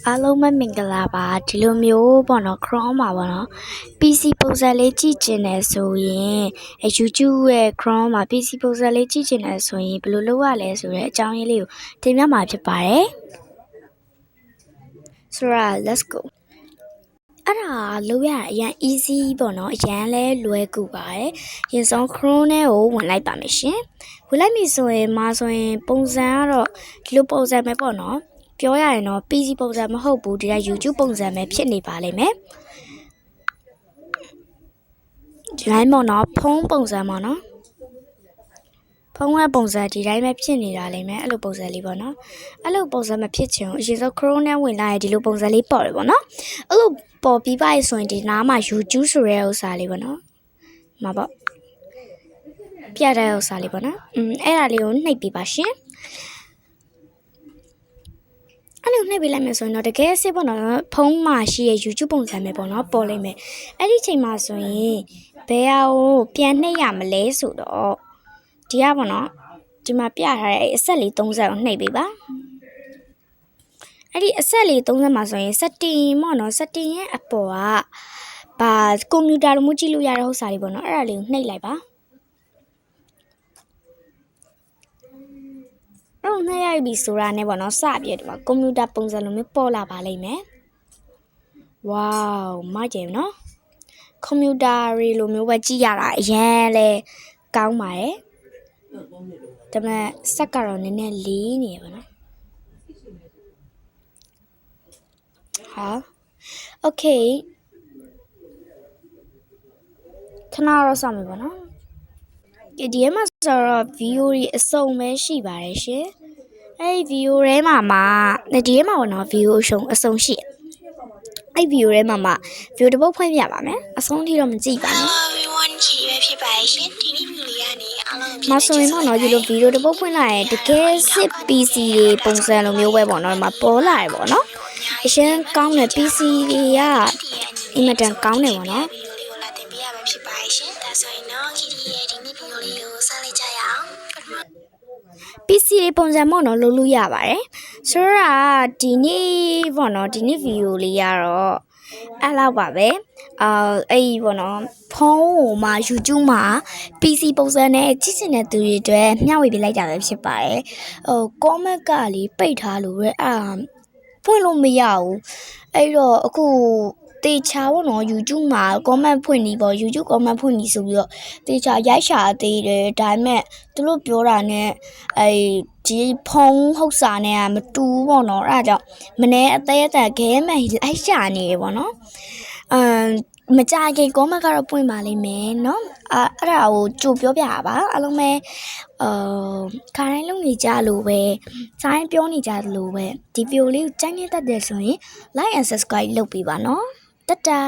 အားလုံးပဲမင်္ဂလာပါဒီလိုမျိုးပေါ့နော် Chrome မှာပေါ့နော် PC ပုံစံလေးကြည့်ကျင်တယ်ဆိုရင် YouTube ရဲ့ Chrome မှာ PC ပုံစံလေးကြည့်ကျင်တယ်ဆိုရင်ဘယ်လိုလုပ်ရလဲဆိုတဲ့အကြောင်းရင်းလေးကိုတင်ပြမှာဖြစ်ပါတယ်ဆိုတော့ let's go အဲ့ဒါလုပ်ရအရင် easy ပေါ့နော်အရင်လဲလွယ်ကူပါတယ်ရင်ဆုံး Chrome နဲ့ကိုဝင်လိုက်ပါမယ်ရှင်ဝင်လိုက်ပြီဆိုရင်ပုံစံကတော့ဒီလိုပုံစံပဲပေါ့နော်ပြောရရင်တော့ PC ပုံစံမဟုတ်ဘူးဒီက YouTube ပုံစံပဲဖြစ်နေပါလိမ့်မယ်ဒီတိုင်းပေါ့နော်ဖုန်းပုံစံပေါ့နော်ဖုန်းရဲ့ပုံစံဒီတိုင်းပဲဖြစ်နေတာလိမ့်မယ်အဲ့လိုပုံစံလေးပေါ့နော်အဲ့လိုပုံစံမဖြစ်ချင်ဘူးအရင်ဆုံး Chrome နဲ့ဝင်လိုက်ရင်ဒီလိုပုံစံလေးပေါ်တယ်ပေါ့နော်အဲ့လိုပေါ်ပြီးပါဆိုရင်ဒီနားမှာ YouTube ဆိုတဲ့ဥစ္စာလေးပေါ့နော်မှာပေါ့ပြတဲ့ဥစ္စာလေးပေါ့နော်အဲ့ဒါလေးကိုနှိပ်ပြီးပါရှင်အဲ့လိုနှိပ်ပေးလိုက်မယ်ဆိုရင်တော့တကယ်စစ်ပေါ့နော်ဖုန်းမှာရှိရဲ့ YouTube ပုံစံပဲပေါ့နော်ပေါ်လိမ့်မယ်အဲ့ဒီချိန်မှာဆိုရင်ဘယ်ဟာကိုပြန်နှိပ်ရမလဲဆိုတော့ဒီကပေါ့နော်ဒီမှာပြထားတဲ့အဆက်လေး30ကိုနှိပ်ပေးပါအဲ့ဒီအဆက်လေး30မှာဆိုရင် setting ပေါ့နော် setting ရဲ့အပေါ်ကဘာကွန်ပျူတာလိုမျိုးကြည့်လို့ရတဲ့ဥစ္စာလေးပေါ့နော်အဲ့ဒါလေးကိုနှိပ်လိုက်ပါအဲ့နှိပ်ရပြီဆိုတာနဲ့ပေါ့နော်စပြည့်ဒီမှာကွန်ပျူတာပုံစံလိုမျိုးပေါ်လာပါလိမ့်မယ်ဝေါမိုက်တယ်နော်ကွန်ပျူတာတွေလိုမျိုးပဲကြည့်ရတာအရင်လဲကောင်းပါတယ်ဒါပေမဲ့စက်ကတော့နည်းနည်းလေးနေရပါနော်ဟာโอเคခဏတော့စောင့်မယ်ပေါ့နော်ဒီမှာဆိုတော့ view တွေအစုံပဲရှိပါတယ်ရှင်အဲ့ view ထဲမှာဒီထဲမှာပေါ့နော် view အစုံရှိအဲ့ view ထဲမှာ view တစ်ပုတ်ဖွင့်ပြပါမယ်အဆုံးထိတော့မကြည့်ပါနဲ့ဖြစ်ပါရှင်ဒီနေ့ view လေးကနေအားလုံးမဆိုရင်တော့ဒီလို video တစ်ပုတ်ဖွင့်လိုက်ရင်တကယ်စစ် PC တွေပုံစံလိုမျိုးပဲပေါ့နော်ဒီမှာပေါ်လာတယ်ပေါ့နော်အရှင်ကောင်းတဲ့ PC တွေကအင်မတန်ကောင်းတယ်ပေါ့နော်ဖြစ်ပါရှင်ဒါဆိုရင်တော့ခီဒီရဲ့ဒီနေ့ video လေးကိုစလိုက်ကြရအောင် PC လေးပုံစံပေါ့နော်လုပ်လို့ရပါတယ်ဆိုတော့ဒီနေ့ပေါ့နော်ဒီနေ့ video လေးကတော့အဲ့လောက်ပါပဲအဲ့ပေါ့နော်ဖုန်းဟိုမှာ YouTube မှာ PC ပုံစံနဲ့ကြည့်နေတဲ့သူတွေအတွက်မျှဝေပေးလိုက်တာပဲဖြစ်ပါတယ်comment ကလေးပိတ်ထားလို့ပဲဖွင့်လို့မရဘူးအဲ့တော့အခုတေချာပေါ့နော် YouTube မှာ comment ဖွင့်နေပေါ့ YouTube comment ဖွင့်နေဆိုပြီးတော့တေချာရိုက်ရှာသေးတယ်ဒါပေမဲ့သူတို့ပြောတာနဲ့ဒီဖုန်းဟုတ်စာနဲ့မတူပေါ့နော်အဲ့ဒါကြောင့်မနေ့အသေးအတန်ခဲမဲ့လိုက်ရှာနေရပေါ့နော်မကြခင် comment ကတော့ပွင့်ပါလိမ့်မယ်เนาะအဲ့ဒါကိုကြိုပြောပြပါအားလုံးပဲခါတိုင်းလုပ်နေကြလို့ပဲစိုင်းပြောနေကြလို့ပဲဒီ video လေးကိုကြိုက်နေတတ်တယ်ဆိုရင် like and subscribe လုပ်ပေးပါเนาะတတာ